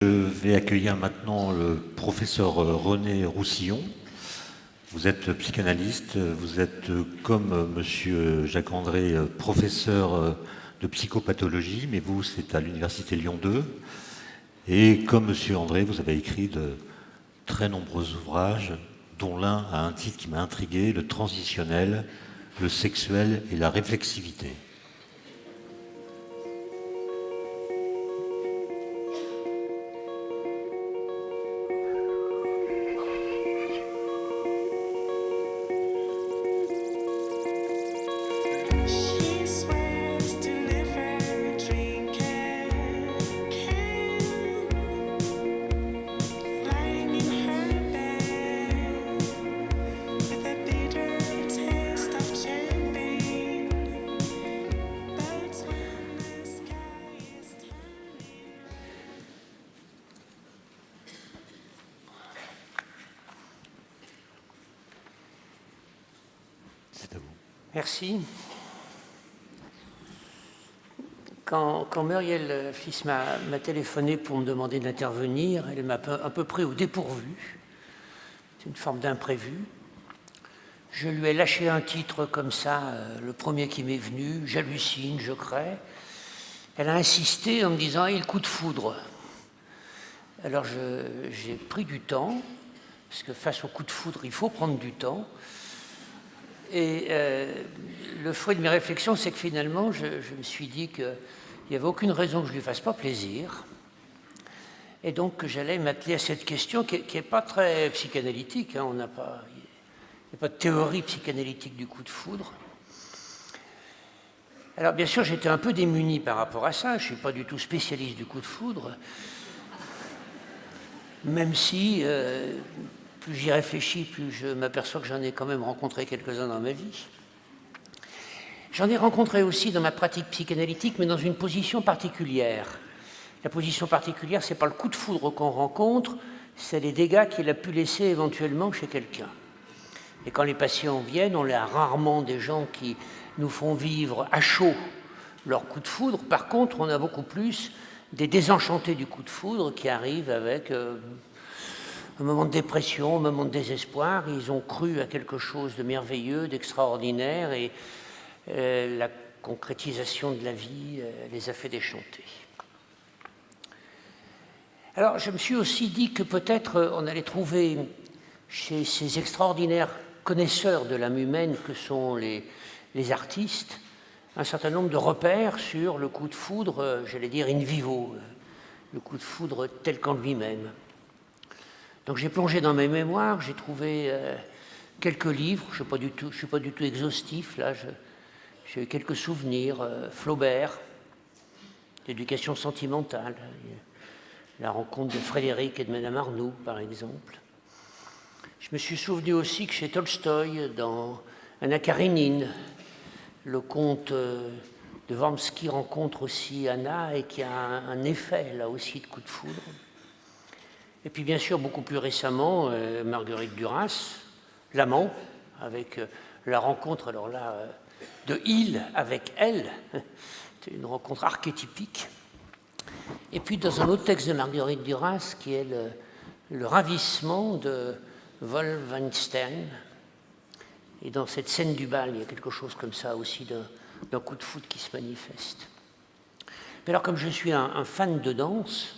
Je vais accueillir maintenant le professeur René Roussillon. Vous êtes psychanalyste, vous êtes comme monsieur Jacques-André professeur de psychopathologie, mais vous c'est à l'université Lyon 2. Et comme monsieur André, vous avez écrit de très nombreux ouvrages, dont l'un a un titre qui m'a intrigué, le transitionnel, le sexuel et la réflexivité. Merci. Quand Muriel Fils m'a téléphoné pour me demander d'intervenir, elle m'a un peu pris au dépourvu. C'est une forme d'imprévu. Je lui ai lâché un titre comme ça, le premier qui m'est venu, j'hallucine, je crée. Elle a insisté en me disant « et le coup de foudre ». Alors j'ai pris du temps, parce que face au coup de foudre, il faut prendre du temps. Et le fruit de mes réflexions, c'est que finalement, je me suis dit qu'il n'y avait aucune raison que je ne lui fasse pas plaisir. Et donc, que j'allais m'atteler à cette question qui n'est pas très psychanalytique. Hein, il n'y a pas de théorie psychanalytique du coup de foudre. Alors, bien sûr, j'étais un peu démuni par rapport à ça. Je ne suis pas du tout spécialiste du coup de foudre. Même si... plus j'y réfléchis, plus je m'aperçois que j'en ai quand même rencontré quelques-uns dans ma vie. J'en ai rencontré aussi dans ma pratique psychanalytique, mais dans une position particulière. La position particulière, ce n'est pas le coup de foudre qu'on rencontre, c'est les dégâts qu'il a pu laisser éventuellement chez quelqu'un. Et quand les patients viennent, on a rarement des gens qui nous font vivre à chaud leur coup de foudre. Par contre, on a beaucoup plus des désenchantés du coup de foudre qui arrivent avec... un moment de dépression, un moment de désespoir, ils ont cru à quelque chose de merveilleux, d'extraordinaire, et la concrétisation de la vie les a fait déchanter. Alors, je me suis aussi dit que peut-être on allait trouver chez ces extraordinaires connaisseurs de l'âme humaine que sont les artistes un certain nombre de repères sur le coup de foudre, j'allais dire in vivo, le coup de foudre tel qu'en lui-même. Donc j'ai plongé dans mes mémoires, j'ai trouvé quelques livres, je ne suis pas du tout exhaustif, là, j'ai eu quelques souvenirs, Flaubert, l'éducation sentimentale, la rencontre de Frédéric et de Madame Arnoux, par exemple. Je me suis souvenu aussi que chez Tolstoï, dans Anna Karénine, le comte de Wormski rencontre aussi Anna et qui a un effet, là aussi, de coup de foudre. Et puis bien sûr, beaucoup plus récemment, Marguerite Duras, l'amant, avec la rencontre, alors là, de il avec elle, c'est une rencontre archétypique. Et puis dans un autre texte de Marguerite Duras, qui est le ravissement de Wolfenstein. Et dans cette scène du bal, il y a quelque chose comme ça aussi d'un coup de foudre qui se manifeste. Mais alors comme je suis un fan de danse,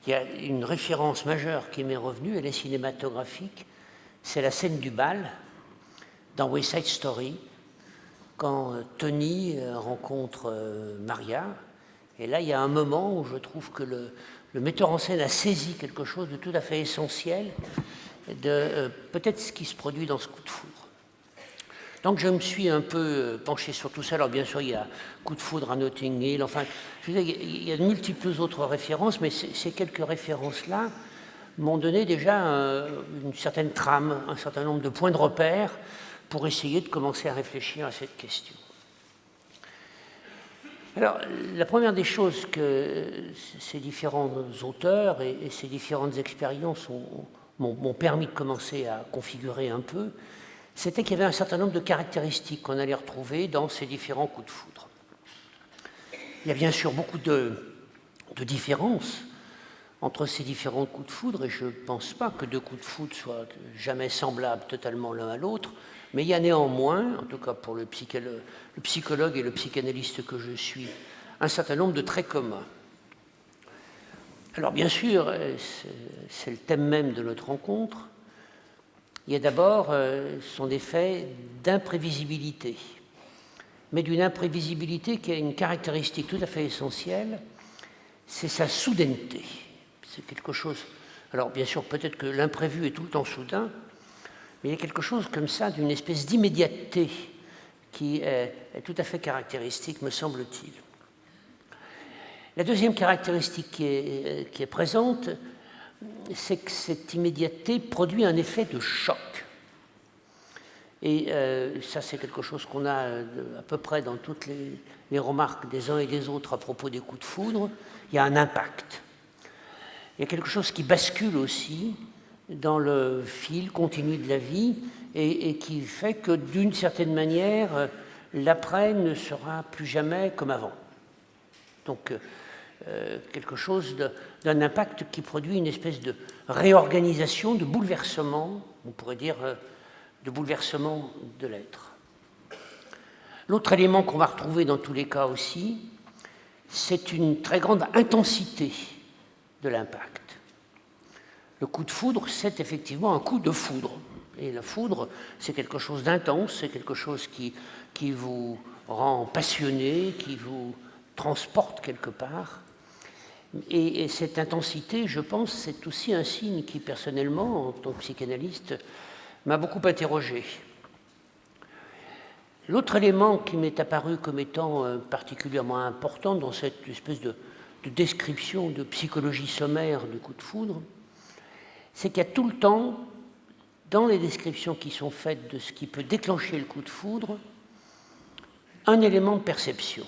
il y a une référence majeure qui m'est revenue, elle est cinématographique, c'est la scène du bal dans West Side Story, quand Tony rencontre Maria, et là il y a un moment où je trouve que le metteur en scène a saisi quelque chose de tout à fait essentiel de peut-être ce qui se produit dans ce coup de foudre. Donc je me suis un peu penché sur tout ça. Alors bien sûr, il y a coup de foudre à Notting Hill, enfin, je veux dire, il y a de multiples autres références, mais ces quelques références-là m'ont donné déjà une certaine trame, un certain nombre de points de repère pour essayer de commencer à réfléchir à cette question. Alors, la première des choses que ces différents auteurs et ces différentes expériences m'ont permis de commencer à configurer un peu, c'était qu'il y avait un certain nombre de caractéristiques qu'on allait retrouver dans ces différents coups de foudre. Il y a bien sûr beaucoup de différences entre ces différents coups de foudre, et je ne pense pas que deux coups de foudre soient jamais semblables totalement l'un à l'autre, mais il y a néanmoins, en tout cas pour le psychologue et le psychanalyste que je suis, un certain nombre de traits communs. Alors bien sûr, c'est le thème même de notre rencontre. Il y a d'abord son effet d'imprévisibilité, mais d'une imprévisibilité qui a une caractéristique tout à fait essentielle, c'est sa soudaineté. C'est quelque chose... Alors bien sûr, peut-être que l'imprévu est tout le temps soudain, mais il y a quelque chose comme ça, d'une espèce d'immédiateté qui est tout à fait caractéristique, me semble-t-il. La deuxième caractéristique qui est présente, c'est que cette immédiateté produit un effet de choc. Et ça, c'est quelque chose qu'on a à peu près dans toutes les remarques des uns et des autres à propos des coups de foudre. Il y a un impact. Il y a quelque chose qui bascule aussi dans le fil continu de la vie et qui fait que, d'une certaine manière, l'après ne sera plus jamais comme avant. Donc, quelque chose d'un impact qui produit une espèce de réorganisation, de bouleversement, on pourrait dire de bouleversement de l'être. L'autre élément qu'on va retrouver dans tous les cas aussi, c'est une très grande intensité de l'impact. Le coup de foudre, c'est effectivement un coup de foudre. Et la foudre, c'est quelque chose d'intense, c'est quelque chose qui vous rend passionné, qui vous transporte quelque part. Et cette intensité, je pense, c'est aussi un signe qui, personnellement, en tant que psychanalyste, m'a beaucoup interrogé. L'autre élément qui m'est apparu comme étant particulièrement important dans cette espèce de description de psychologie sommaire du coup de foudre, c'est qu'il y a tout le temps, dans les descriptions qui sont faites de ce qui peut déclencher le coup de foudre, un élément de perception.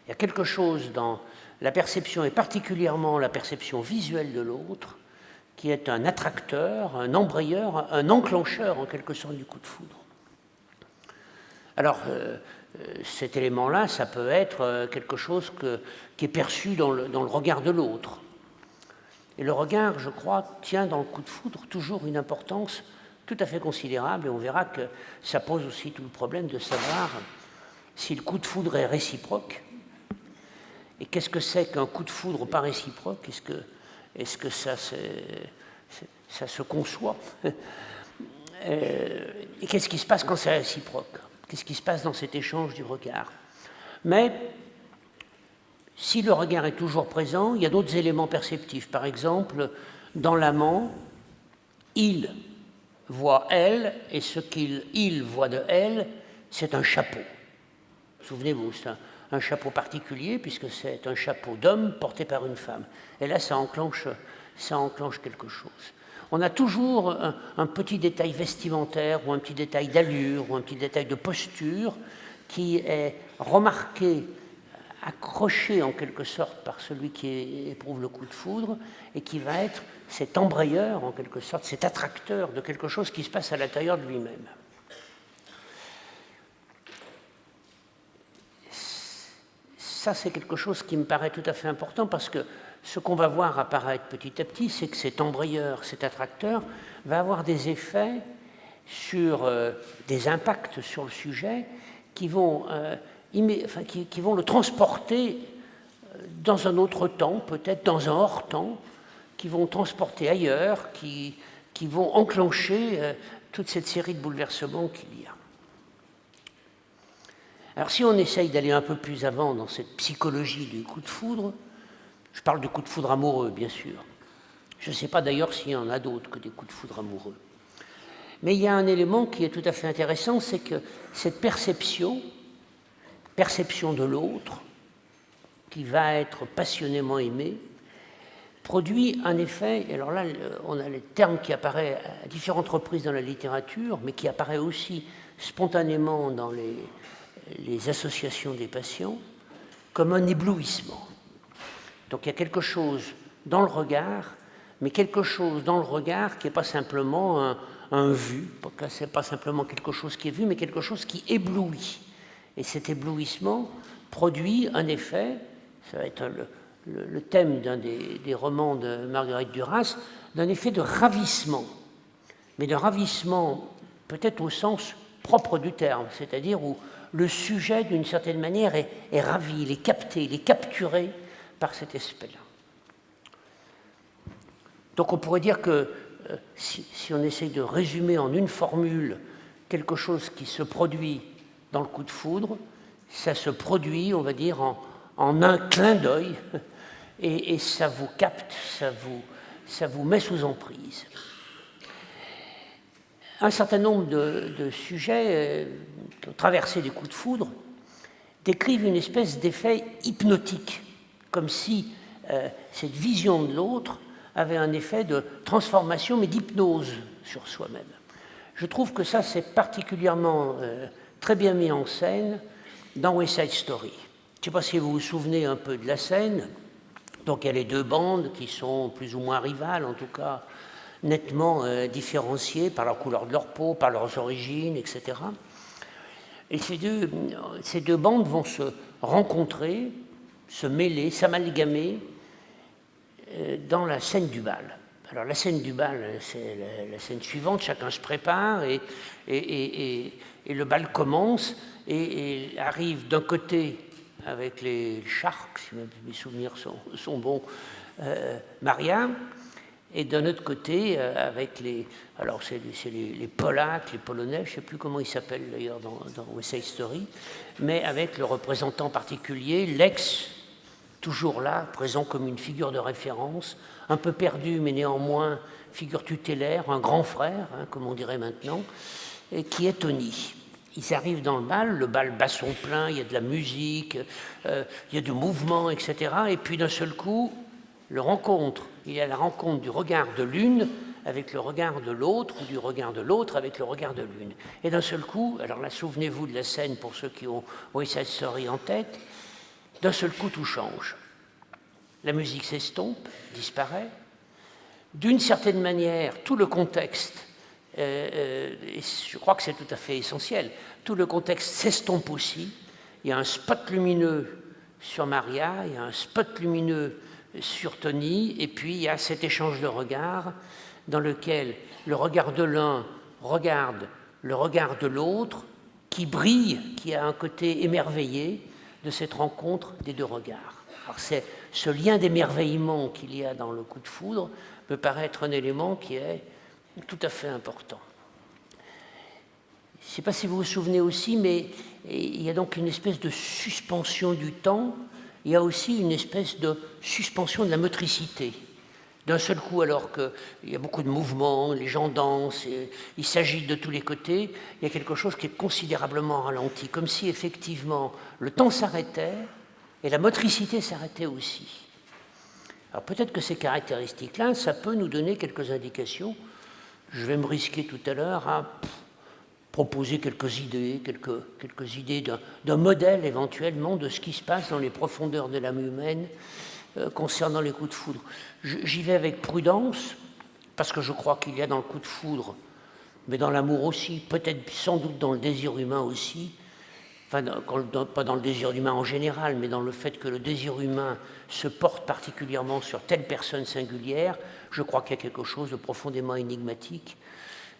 Il y a quelque chose dans la perception, et particulièrement la perception visuelle de l'autre, qui est un attracteur, un embrayeur, un enclencheur en quelque sorte du coup de foudre. Alors, cet élément-là, ça peut être quelque chose qui est perçu dans le regard de l'autre. Et le regard, je crois, tient dans le coup de foudre toujours une importance tout à fait considérable, et on verra que ça pose aussi tout le problème de savoir si le coup de foudre est réciproque. Et qu'est-ce que c'est qu'un coup de foudre pas réciproque ? Est-ce que ça se conçoit ? Et qu'est-ce qui se passe quand c'est réciproque ? Qu'est-ce qui se passe dans cet échange du regard ? Mais si le regard est toujours présent, il y a d'autres éléments perceptifs. Par exemple, dans l'amant, il voit elle, et ce qu'il voit de elle, c'est un chapeau. Souvenez-vous, c'est un chapeau particulier, puisque c'est un chapeau d'homme porté par une femme. Et là, ça enclenche quelque chose. On a toujours un petit détail vestimentaire, ou un petit détail d'allure, ou un petit détail de posture, qui est remarqué, accroché en quelque sorte par celui qui éprouve le coup de foudre, et qui va être cet embrayeur, en quelque sorte, cet attracteur de quelque chose qui se passe à l'intérieur de lui-même. Ça, c'est quelque chose qui me paraît tout à fait important, parce que ce qu'on va voir apparaître petit à petit, c'est que cet embrayeur, cet attracteur, va avoir des effets sur des impacts sur le sujet qui vont le transporter dans un autre temps, peut-être dans un hors-temps, qui vont transporter ailleurs, qui vont enclencher toute cette série de bouleversements qu'il y a. Alors si on essaye d'aller un peu plus avant dans cette psychologie du coup de foudre, je parle de coup de foudre amoureux, bien sûr. Je ne sais pas d'ailleurs s'il y en a d'autres que des coups de foudre amoureux. Mais il y a un élément qui est tout à fait intéressant, c'est que cette perception de l'autre, qui va être passionnément aimé, produit un effet, et alors là, on a les termes qui apparaissent à différentes reprises dans la littérature, mais qui apparaît aussi spontanément dans les associations des patients, comme un éblouissement. Donc il y a quelque chose dans le regard, mais quelque chose dans le regard qui n'est pas simplement un vu, ce n'est pas simplement quelque chose qui est vu, mais quelque chose qui éblouit. Et cet éblouissement produit un effet, ça va être le thème d'un des romans de Marguerite Duras, d'un effet de ravissement, mais de ravissement peut-être au sens propre du terme, c'est-à-dire où le sujet, d'une certaine manière, est ravi, il est capté, il est capturé par cet aspect-là. Donc on pourrait dire que si on essaye de résumer en une formule quelque chose qui se produit dans le coup de foudre, ça se produit, on va dire, en un clin d'œil, et ça vous capte, ça vous met sous emprise. Un certain nombre de sujets qui ont traversé des coups de foudre décrivent une espèce d'effet hypnotique, comme si cette vision de l'autre avait un effet de transformation, mais d'hypnose sur soi-même. Je trouve que ça, c'est particulièrement très bien mis en scène dans West Side Story. Je ne sais pas si vous vous souvenez un peu de la scène. Donc il y a les deux bandes qui sont plus ou moins rivales, en tout cas nettement différenciées par la couleur de leur peau, par leurs origines, etc. Et ces deux bandes vont se rencontrer, se mêler, s'amalgamer dans la scène du bal. Alors la scène du bal, c'est la scène suivante, chacun se prépare et le bal commence et arrive d'un côté avec les Sharks, si mes souvenirs sont bons, Maria, et d'un autre côté avec les... Alors c'est les Polacs, les Polonais, je ne sais plus comment ils s'appellent d'ailleurs dans West Side Story, mais avec le représentant particulier, Lex, toujours là, présent comme une figure de référence, un peu perdu mais néanmoins figure tutélaire, un grand frère, hein, comme on dirait maintenant, et qui est Tony. Ils arrivent dans le bal bat son plein, il y a de la musique, il y a du mouvement, etc. Et puis d'un seul coup, il y a la rencontre du regard de l'une avec le regard de l'autre, ou du regard de l'autre avec le regard de l'une. Et d'un seul coup, alors là, souvenez-vous de la scène pour ceux qui ont West Side Story en tête, d'un seul coup, tout change. La musique s'estompe, disparaît. D'une certaine manière, tout le contexte, et je crois que c'est tout à fait essentiel, tout le contexte s'estompe aussi. Il y a un spot lumineux sur Maria, il y a un spot lumineux sur Tony, et puis il y a cet échange de regards dans lequel le regard de l'un regarde le regard de l'autre, qui brille, qui a un côté émerveillé de cette rencontre des deux regards. Alors c'est ce lien d'émerveillement qu'il y a dans le coup de foudre me paraît être un élément qui est tout à fait important. Je ne sais pas si vous vous souvenez aussi, mais il y a donc une espèce de suspension du temps, il y a aussi une espèce de suspension de la motricité. D'un seul coup, alors qu'il y a beaucoup de mouvements, les gens dansent, ils s'agitent de tous les côtés, il y a quelque chose qui est considérablement ralenti, comme si effectivement le temps s'arrêtait et la motricité s'arrêtait aussi. Alors peut-être que ces caractéristiques-là, ça peut nous donner quelques indications. Je vais me risquer tout à l'heure à proposer quelques idées d'un modèle éventuellement de ce qui se passe dans les profondeurs de l'âme humaine concernant les coups de foudre. J'y vais avec prudence, parce que je crois qu'il y a dans le coup de foudre, mais dans l'amour aussi, peut-être sans doute dans le désir humain aussi, enfin, pas dans le désir humain en général, mais dans le fait que le désir humain se porte particulièrement sur telle personne singulière, je crois qu'il y a quelque chose de profondément énigmatique.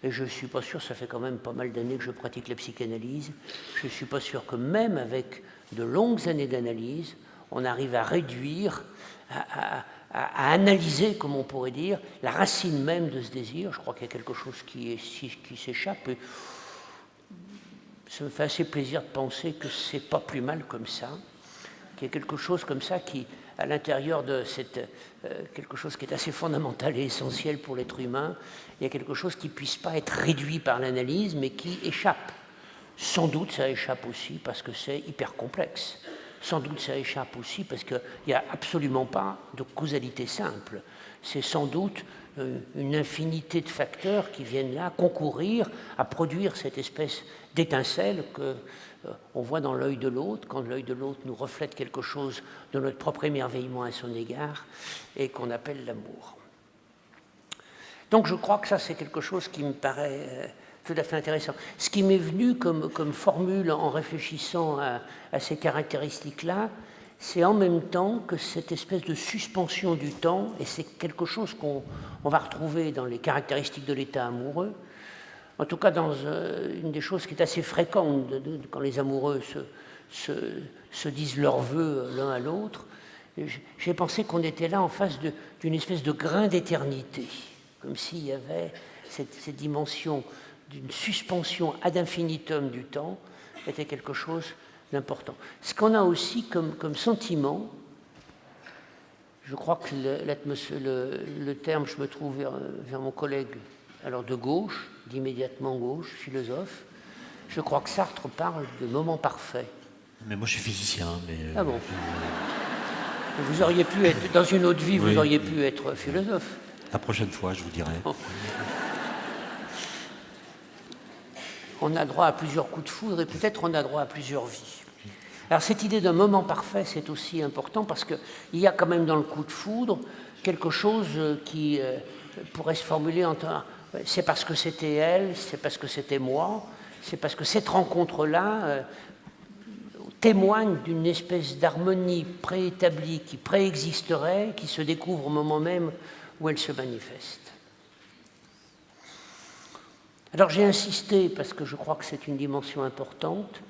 Et je ne suis pas sûr, ça fait quand même pas mal d'années que je pratique la psychanalyse, je ne suis pas sûr que même avec de longues années d'analyse, on arrive à réduire, à analyser, comme on pourrait dire, la racine même de ce désir. Je crois qu'il y a quelque chose qui s'échappe. Et ça me fait assez plaisir de penser que ce n'est pas plus mal comme ça, qu'il y a quelque chose comme ça qui, à l'intérieur de quelque chose qui est assez fondamental et essentiel pour l'être humain, il y a quelque chose qui ne puisse pas être réduit par l'analyse, mais qui échappe. Sans doute ça échappe aussi parce que c'est hyper complexe. Sans doute ça échappe aussi parce qu'il n'y a absolument pas de causalité simple. C'est sans doute une infinité de facteurs qui viennent là concourir à produire cette espèce d'étincelle qu'on voit dans l'œil de l'autre, quand l'œil de l'autre nous reflète quelque chose de notre propre émerveillement à son égard et qu'on appelle l'amour. Donc je crois que ça c'est quelque chose qui me paraît tout à fait intéressant. Ce qui m'est venu comme formule en réfléchissant à ces caractéristiques-là, c'est en même temps que cette espèce de suspension du temps, et c'est quelque chose qu'on va retrouver dans les caractéristiques de l'état amoureux, en tout cas dans une des choses qui est assez fréquente quand les amoureux se disent leurs vœux l'un à l'autre. J'ai pensé qu'on était là en face d'une espèce de grain d'éternité, comme s'il y avait cette dimension d'une suspension ad infinitum du temps, était quelque chose d'important. Ce qu'on a aussi comme sentiment, je crois que le terme, je me trouve vers mon collègue, alors de gauche, d'immédiatement gauche, philosophe, je crois que Sartre parle de moment parfait. Mais moi je suis physicien. Mais ah bon Vous auriez pu être, dans une autre vie, oui. Vous auriez pu être philosophe. La prochaine fois, je vous dirai. Oh. On a droit à plusieurs coups de foudre et peut-être on a droit à plusieurs vies. Alors cette idée d'un moment parfait, c'est aussi important parce qu'il y a quand même dans le coup de foudre quelque chose qui pourrait se formuler en tant c'est parce que c'était elle, c'est parce que c'était moi, c'est parce que cette rencontre-là témoigne d'une espèce d'harmonie préétablie qui préexisterait, qui se découvre au moment même où elle se manifeste. Alors j'ai insisté, parce que je crois que c'est une dimension importante,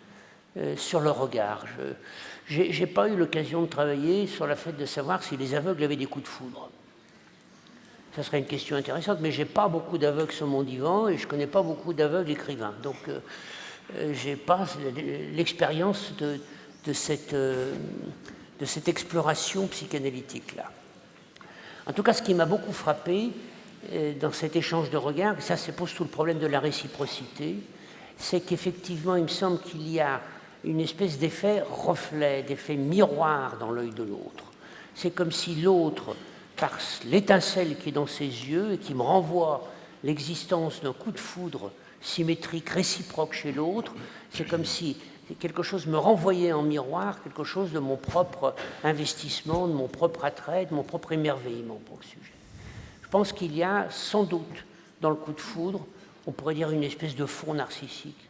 sur le regard. Je n'ai pas eu l'occasion de travailler sur le fait de savoir si les aveugles avaient des coups de foudre. Ça serait une question intéressante, mais je n'ai pas beaucoup d'aveugles sur mon divan et je ne connais pas beaucoup d'aveugles écrivains. Donc je n'ai pas l'expérience de cette exploration psychanalytique-là. En tout cas, ce qui m'a beaucoup frappé dans cet échange de regards, et ça pose tout le problème de la réciprocité, c'est qu'effectivement, il me semble qu'il y a une espèce d'effet reflet, d'effet miroir dans l'œil de l'autre. C'est comme si l'autre, par l'étincelle qui est dans ses yeux et qui me renvoie l'existence d'un coup de foudre symétrique, réciproque chez l'autre, c'est comme si quelque chose me renvoyait en miroir, quelque chose de mon propre investissement, de mon propre attrait, de mon propre émerveillement pour le sujet. Je pense qu'il y a sans doute dans le coup de foudre, on pourrait dire une espèce de fond narcissique.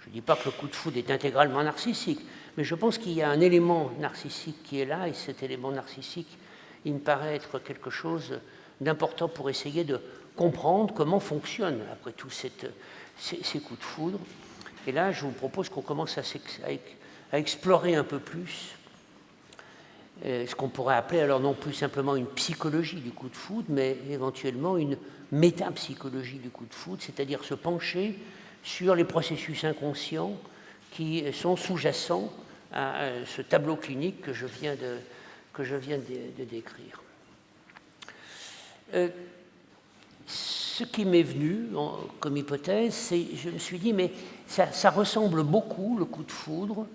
Je ne dis pas que le coup de foudre est intégralement narcissique, mais je pense qu'il y a un élément narcissique qui est là, et cet élément narcissique, il me paraît être quelque chose d'important pour essayer de comprendre comment fonctionnent, après tout, ces coups de foudre. Et là, je vous propose qu'on commence à explorer un peu plus ce qu'on pourrait appeler alors non plus simplement une psychologie du coup de foudre, mais éventuellement une métapsychologie du coup de foudre, c'est-à-dire se pencher sur les processus inconscients qui sont sous-jacents à ce tableau clinique que je viens de décrire. Ce qui m'est venu comme hypothèse, c'est je me suis dit, mais ça ressemble beaucoup, le coup de foudre,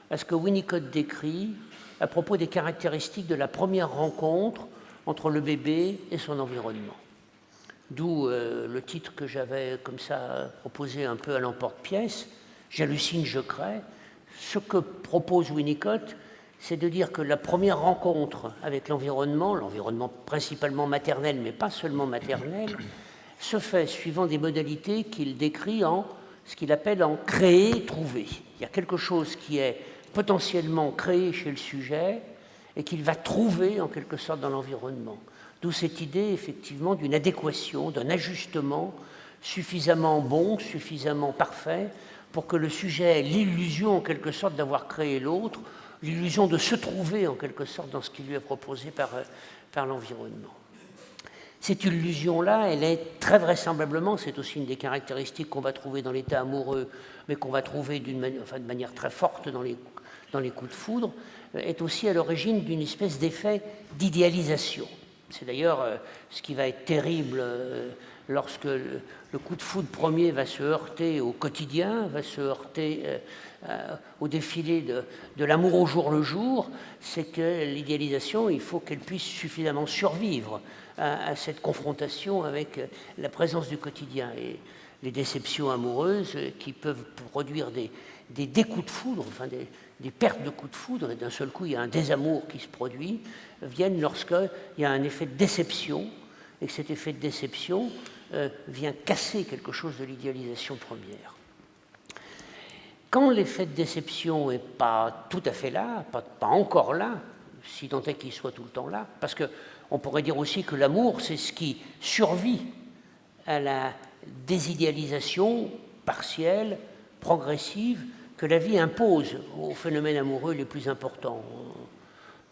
à ce que Winnicott décrit à propos des caractéristiques de la première rencontre entre le bébé et son environnement. D'où le titre que j'avais comme ça proposé un peu à l'emporte-pièce, J'hallucine, je crée. Ce que propose Winnicott, c'est de dire que la première rencontre avec l'environnement principalement maternel, mais pas seulement maternel, se fait suivant des modalités qu'il décrit en ce qu'il appelle en créer, trouver. Il y a quelque chose qui est potentiellement créé chez le sujet et qu'il va trouver en quelque sorte dans l'environnement. D'où cette idée effectivement d'une adéquation, d'un ajustement suffisamment bon, suffisamment parfait pour que le sujet ait l'illusion en quelque sorte d'avoir créé l'autre, l'illusion de se trouver en quelque sorte dans ce qui lui est proposé par l'environnement. Cette illusion-là, elle est très vraisemblablement, c'est aussi une des caractéristiques qu'on va trouver dans l'état amoureux, mais qu'on va trouver de manière très forte dans les coups de foudre, est aussi à l'origine d'une espèce d'effet d'idéalisation. C'est d'ailleurs ce qui va être terrible lorsque le coup de foudre premier va se heurter au quotidien, va se heurter au défilé de l'amour au jour le jour, c'est que l'idéalisation, il faut qu'elle puisse suffisamment survivre à cette confrontation avec la présence du quotidien. Et les déceptions amoureuses qui peuvent produire des coups de foudre, enfin des pertes de coups de foudre, et d'un seul coup il y a un désamour qui se produit, viennent lorsqu'il y a un effet de déception, et que cet effet de déception vient casser quelque chose de l'idéalisation première. Quand l'effet de déception n'est pas tout à fait là, pas encore là, si tant est qu'il soit tout le temps là, parce qu'on pourrait dire aussi que l'amour, c'est ce qui survit à la désidéalisation partielle, progressive, que la vie impose aux phénomènes amoureux les plus importants.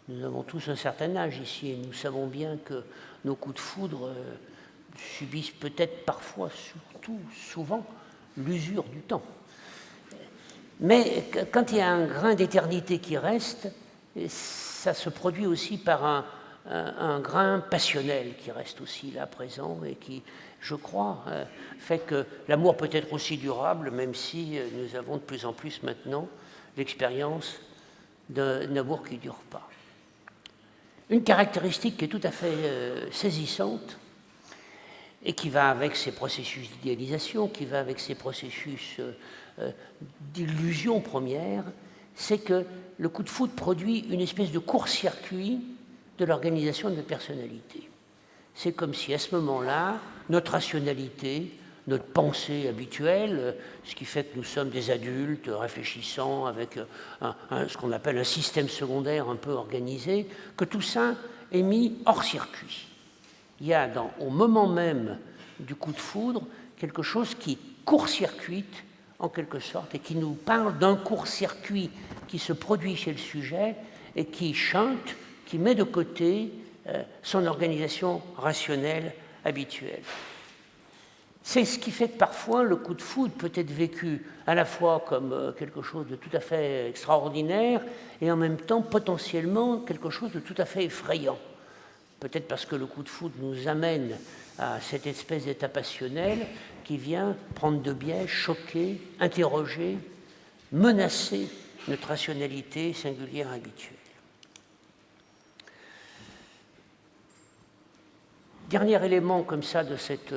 Nous avons tous un certain âge ici et nous savons bien que nos coups de foudre subissent peut-être parfois, surtout, souvent, l'usure du temps. Mais quand il y a un grain d'éternité qui reste, ça se produit aussi par un grain passionnel qui reste aussi là présent et qui, je crois, fait que l'amour peut être aussi durable, même si nous avons de plus en plus maintenant l'expérience d'un amour qui ne dure pas. Une caractéristique qui est tout à fait saisissante et qui va avec ces processus d'idéalisation, qui va avec ces processus d'illusion première, c'est que le coup de foudre produit une espèce de court-circuit de l'organisation de notre personnalité. C'est comme si à ce moment-là, notre rationalité, notre pensée habituelle, ce qui fait que nous sommes des adultes réfléchissants avec ce qu'on appelle un système secondaire un peu organisé, que tout ça est mis hors circuit. Il y a au moment même du coup de foudre quelque chose qui court-circuite en quelque sorte et qui nous parle d'un court-circuit qui se produit chez le sujet et qui chante, qui met de côté son organisation rationnelle habituelle. C'est ce qui fait que parfois le coup de foudre peut être vécu à la fois comme quelque chose de tout à fait extraordinaire et en même temps potentiellement quelque chose de tout à fait effrayant. Peut-être parce que le coup de foudre nous amène à cette espèce d'état passionnel qui vient prendre de biais, choquer, interroger, menacer notre rationalité singulière habituelle. Dernier élément comme ça de cette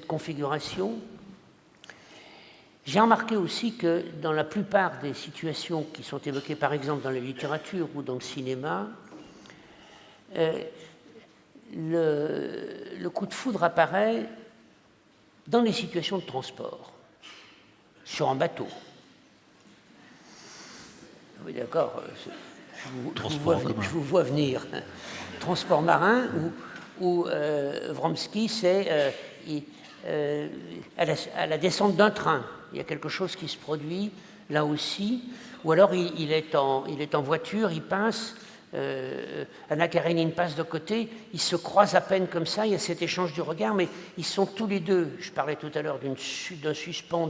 configuration, j'ai remarqué aussi que dans la plupart des situations qui sont évoquées par exemple dans la littérature ou dans le cinéma, le coup de foudre apparaît dans les situations de transport, sur un bateau. Oui, d'accord, je vous vois venir. Transport marin où Vronsky, c'est à la descente d'un train. Il y a quelque chose qui se produit là aussi. Ou alors il est en voiture, il passe, Anna Karénine passe de côté, ils se croisent à peine comme ça, il y a cet échange du regard, mais ils sont tous les deux, je parlais tout à l'heure d'un suspens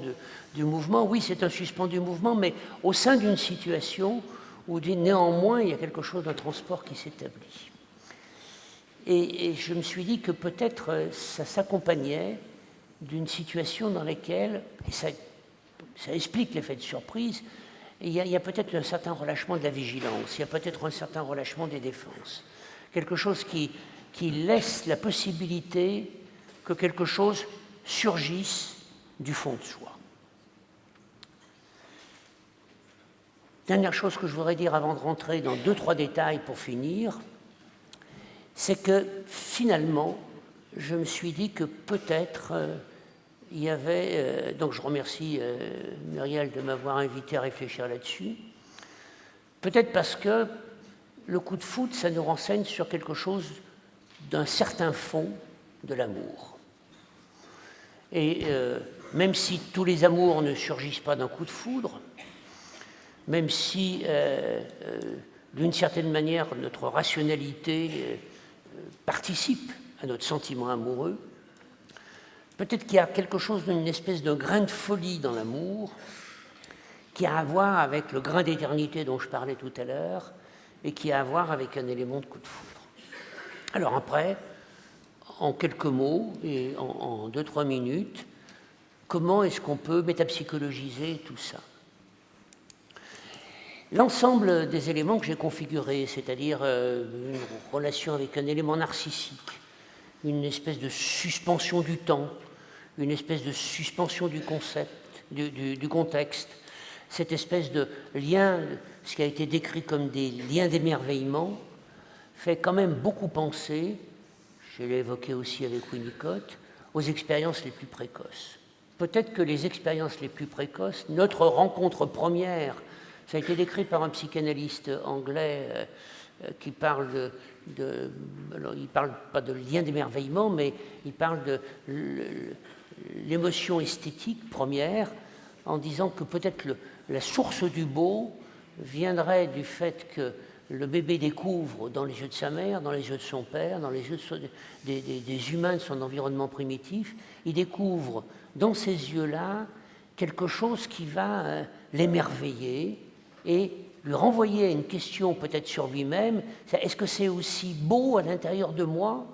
du mouvement, oui c'est un suspens du mouvement, mais au sein d'une situation où néanmoins il y a quelque chose d'un transport qui s'établit. Et je me suis dit que peut-être ça s'accompagnait d'une situation dans laquelle, et ça explique l'effet de surprise, il y a peut-être un certain relâchement de la vigilance, il y a peut-être un certain relâchement des défenses. Quelque chose qui laisse la possibilité que quelque chose surgisse du fond de soi. Dernière chose que je voudrais dire avant de rentrer dans 2-3 détails pour finir, c'est que finalement, je me suis dit que peut-être il y avait, donc je remercie Muriel de m'avoir invité à réfléchir là-dessus, peut-être parce que le coup de foudre, ça nous renseigne sur quelque chose d'un certain fond de l'amour. Et même si tous les amours ne surgissent pas d'un coup de foudre, même si d'une certaine manière notre rationalité participe à notre sentiment amoureux, peut-être qu'il y a quelque chose d'une espèce de grain de folie dans l'amour qui a à voir avec le grain d'éternité dont je parlais tout à l'heure et qui a à voir avec un élément de coup de foudre. Alors après, en quelques mots et en 2-3 minutes, comment est-ce qu'on peut métapsychologiser tout ça ? L'ensemble des éléments que j'ai configurés, c'est-à-dire une relation avec un élément narcissique, une espèce de suspension du temps, une espèce de suspension du concept, du contexte, cette espèce de lien, ce qui a été décrit comme des liens d'émerveillement, fait quand même beaucoup penser, je l'ai évoqué aussi avec Winnicott, aux expériences les plus précoces. Peut-être que les expériences les plus précoces, notre rencontre première Ça a été décrit par un psychanalyste anglais qui parle alors, il ne parle pas de lien d'émerveillement, mais il parle de l'émotion esthétique première, en disant que peut-être la source du beau viendrait du fait que le bébé découvre dans les yeux de sa mère, dans les yeux de son père, dans les yeux des humains de son environnement primitif, il découvre dans ces yeux-là quelque chose qui va l'émerveiller et lui renvoyer à une question peut-être sur lui-même. Est-ce que c'est aussi beau à l'intérieur de moi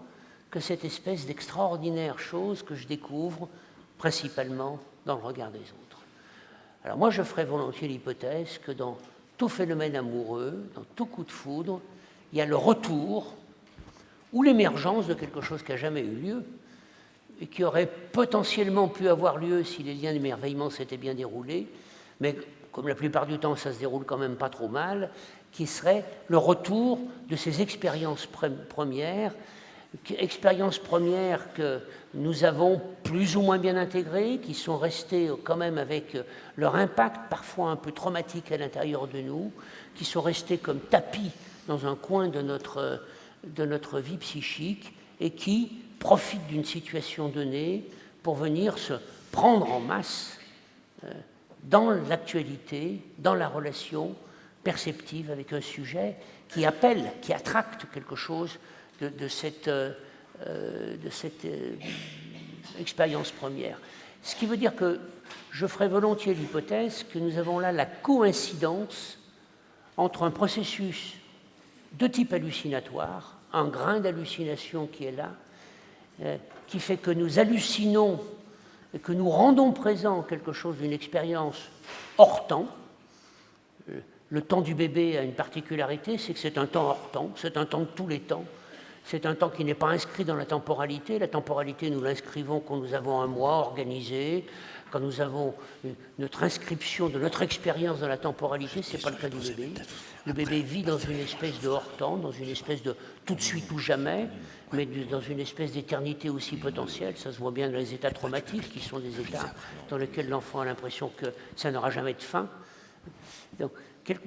que cette espèce d'extraordinaire chose que je découvre principalement dans le regard des autres? Alors moi, je ferais volontiers l'hypothèse que dans tout phénomène amoureux, dans tout coup de foudre, il y a le retour ou l'émergence de quelque chose qui n'a jamais eu lieu et qui aurait potentiellement pu avoir lieu si les liens d'émerveillement s'étaient bien déroulés, mais comme la plupart du temps ça se déroule quand même pas trop mal, qui serait le retour de ces expériences premières que nous avons plus ou moins bien intégrées, qui sont restées quand même avec leur impact parfois un peu traumatique à l'intérieur de nous, qui sont restées comme tapis dans un coin de notre vie psychique et qui profitent d'une situation donnée pour venir se prendre en masse dans l'actualité, dans la relation perceptive avec un sujet qui appelle, qui attracte quelque chose de cette expérience première. Ce qui veut dire que je ferai volontiers l'hypothèse que nous avons là la coïncidence entre un processus de type hallucinatoire, un grain d'hallucination qui est là, qui fait que nous hallucinons et que nous rendons présent quelque chose d'une expérience hors temps. Le temps du bébé a une particularité, c'est que c'est un temps hors temps, c'est un temps de tous les temps. C'est un temps qui n'est pas inscrit dans la temporalité. La temporalité, nous l'inscrivons quand nous avons un mois organisé, quand nous avons notre inscription de notre expérience dans la temporalité. Ce n'est pas le cas du bébé. Le bébé vit dans une espèce de hors-temps, dans une espèce de tout de suite ou jamais, mais dans une espèce d'éternité aussi potentielle. Ça se voit bien dans les états traumatiques, qui sont des états dans lesquels l'enfant a l'impression que ça n'aura jamais de fin. Donc,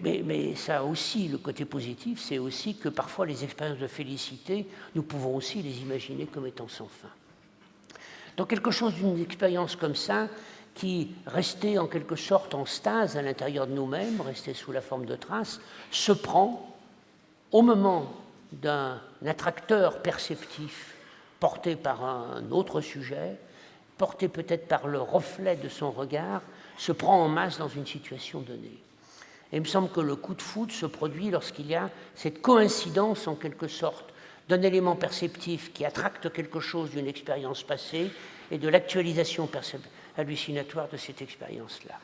mais ça a aussi le côté positif, c'est aussi que parfois les expériences de félicité, nous pouvons aussi les imaginer comme étant sans fin. Donc quelque chose d'une expérience comme ça, qui restait en quelque sorte en stase à l'intérieur de nous-mêmes, restait sous la forme de traces, se prend au moment d'un attracteur perceptif porté par un autre sujet, porté peut-être par le reflet de son regard, se prend en masse dans une situation donnée. Et il me semble que le coup de foudre se produit lorsqu'il y a cette coïncidence, en quelque sorte, d'un élément perceptif qui attracte quelque chose d'une expérience passée et de l'actualisation hallucinatoire de cette expérience-là.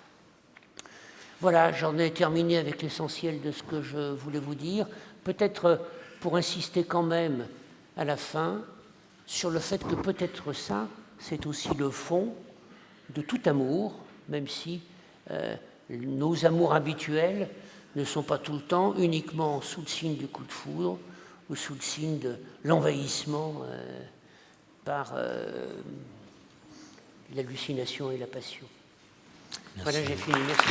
Voilà, j'en ai terminé avec l'essentiel de ce que je voulais vous dire. Peut-être pour insister quand même à la fin sur le fait que peut-être ça, c'est aussi le fond de tout amour, même si nos amours habituels ne sont pas tout le temps uniquement sous le signe du coup de foudre ou sous le signe de l'envahissement par l'hallucination et la passion. Merci. Voilà, j'ai fini. Merci.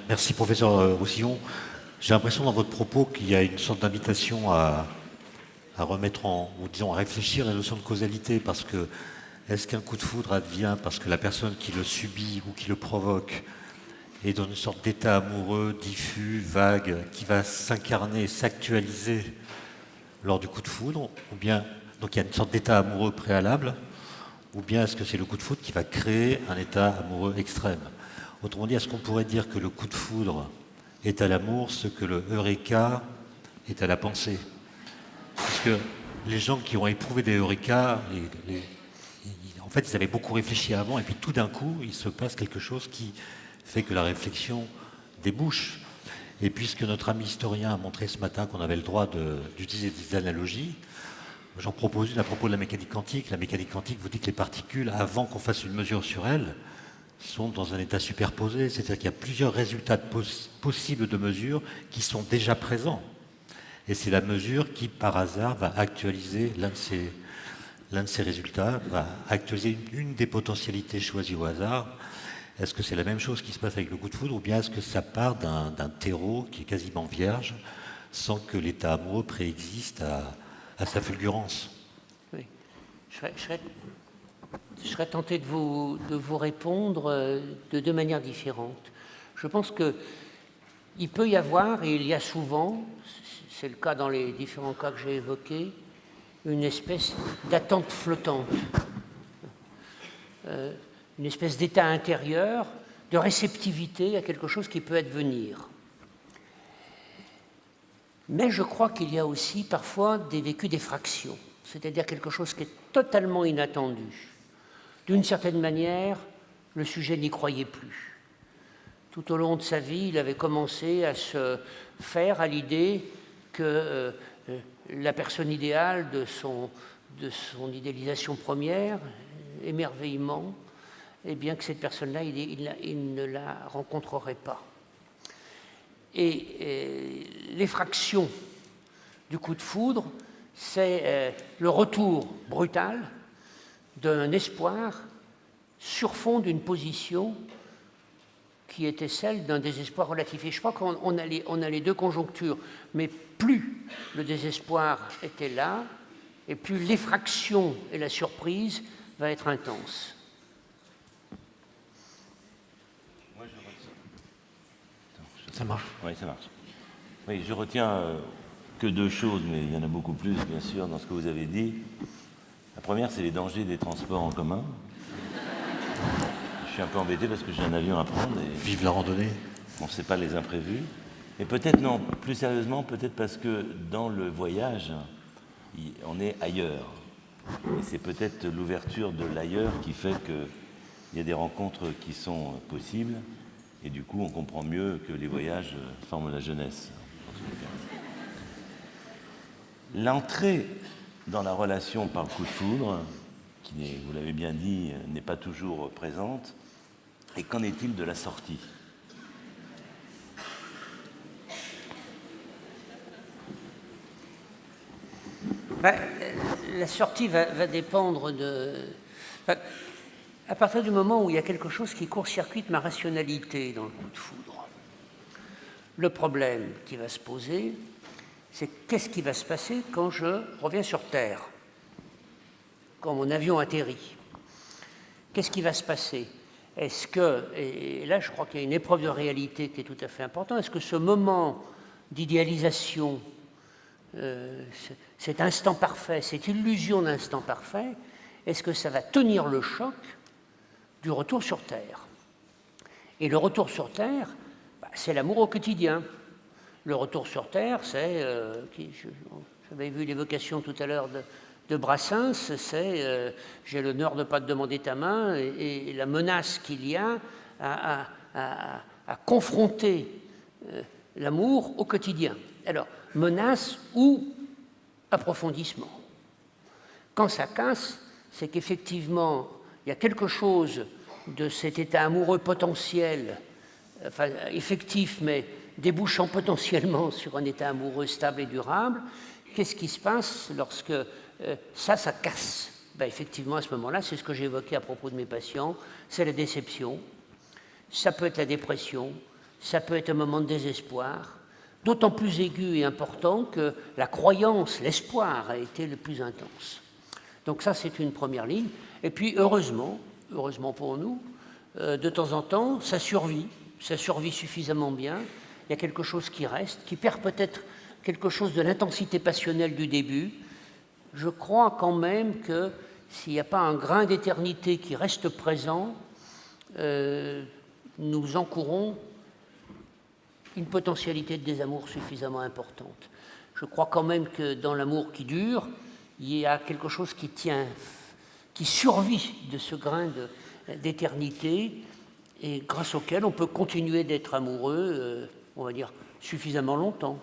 Merci, professeur Roussillon. J'ai l'impression dans votre propos qu'il y a une sorte d'invitation à remettre ou disons à réfléchir à la notion de causalité, parce que est-ce qu'un coup de foudre advient parce que la personne qui le subit ou qui le provoque est dans une sorte d'état amoureux diffus, vague, qui va s'incarner, s'actualiser lors du coup de foudre, ou bien donc il y a une sorte d'état amoureux préalable, ou bien est-ce que c'est le coup de foudre qui va créer un état amoureux extrême? Autrement dit, est-ce qu'on pourrait dire que le coup de foudre est à l'amour ce que le eureka est à la pensée? Parce que les gens qui ont éprouvé des eureka, en fait, ils avaient beaucoup réfléchi avant, et puis tout d'un coup, il se passe quelque chose qui fait que la réflexion débouche. Et puisque notre ami historien a montré ce matin qu'on avait le droit d'utiliser des analogies, j'en propose une à propos de la mécanique quantique. La mécanique quantique vous dit que les particules, avant qu'on fasse une mesure sur elles, sont dans un état superposé, c'est-à-dire qu'il y a plusieurs résultats possibles de mesure qui sont déjà présents. Et c'est la mesure qui, par hasard, va actualiser l'un de ces résultats, va actualiser une des potentialités choisies au hasard. Est-ce que c'est la même chose qui se passe avec le coup de foudre, ou bien est-ce que ça part d'un terreau qui est quasiment vierge, sans que l'état amoureux préexiste à sa fulgurance? Oui. Je serais tenté de vous répondre de deux manières différentes. Je pense qu'il peut y avoir, et il y a souvent, c'est le cas dans les différents cas que j'ai évoqués, une espèce d'attente flottante, une espèce d'état intérieur de réceptivité à quelque chose qui peut advenir. Mais je crois qu'il y a aussi parfois des vécus d'effraction, c'est-à-dire quelque chose qui est totalement inattendu. D'une certaine manière, le sujet n'y croyait plus. Tout au long de sa vie, il avait commencé à se faire à l'idée que la personne idéale de son idéalisation première, émerveillement, eh bien que cette personne-là, il ne la rencontrerait pas. Et l'effraction du coup de foudre, c'est le retour brutal d'un espoir sur fond d'une position qui était celle d'un désespoir relatif. Et je crois qu'on a les deux conjonctures, mais plus le désespoir était là, et plus l'effraction et la surprise va être intense. Ça marche? Oui, ça marche. Oui, je retiens que deux choses, mais il y en a beaucoup plus, bien sûr, dans ce que vous avez dit. La première, c'est les dangers des transports en commun. Je suis un peu embêté parce que j'ai un avion à prendre. Et vive la randonnée. On ne sait pas les imprévus. Et peut-être, non, plus sérieusement, peut-être parce que dans le voyage, on est ailleurs. Et c'est peut-être l'ouverture de l'ailleurs qui fait qu'il y a des rencontres qui sont possibles. Et du coup, on comprend mieux que les voyages forment la jeunesse. L'entrée dans la relation par le coup de foudre, qui, vous l'avez bien dit, n'est pas toujours présente. Et qu'en est-il de la sortie ? La sortie va dépendre de... à partir du moment où il y a quelque chose qui court-circuite ma rationalité dans le coup de foudre, le problème qui va se poser, c'est qu'est-ce qui va se passer quand je reviens sur Terre, quand mon avion atterrit. Qu'est-ce qui va se passer ? Est-ce que, et là je crois qu'il y a une épreuve de réalité qui est tout à fait importante, est-ce que ce moment d'idéalisation, cet instant parfait, cette illusion d'instant parfait, est-ce que ça va tenir le choc du retour sur Terre ? Et le retour sur Terre, c'est l'amour au quotidien. Le retour sur Terre, c'est, j'avais vu l'évocation tout à l'heure de Brassens, c'est j'ai l'honneur de ne pas te demander ta main, et la menace qu'il y a à confronter l'amour au quotidien. Alors, menace ou approfondissement. Quand ça casse, c'est qu'effectivement, il y a quelque chose de cet état amoureux potentiel, enfin effectif, mais débouchant potentiellement sur un état amoureux stable et durable. Qu'est-ce qui se passe lorsque ça casse ? Effectivement, à ce moment-là, c'est ce que j'ai évoqué à propos de mes patients, c'est la déception, ça peut être la dépression, ça peut être un moment de désespoir, d'autant plus aigu et important que la croyance, l'espoir a été le plus intense. Donc ça, c'est une première ligne. Et puis, heureusement pour nous, de temps en temps, ça survit suffisamment bien. Il y a quelque chose qui reste, qui perd peut-être quelque chose de l'intensité passionnelle du début. Je crois quand même que s'il n'y a pas un grain d'éternité qui reste présent, nous encourons une potentialité de désamour suffisamment importante. Je crois quand même que dans l'amour qui dure, il y a quelque chose qui tient, qui survit de ce grain d'éternité et grâce auquel on peut continuer d'être amoureux, on va dire, suffisamment longtemps.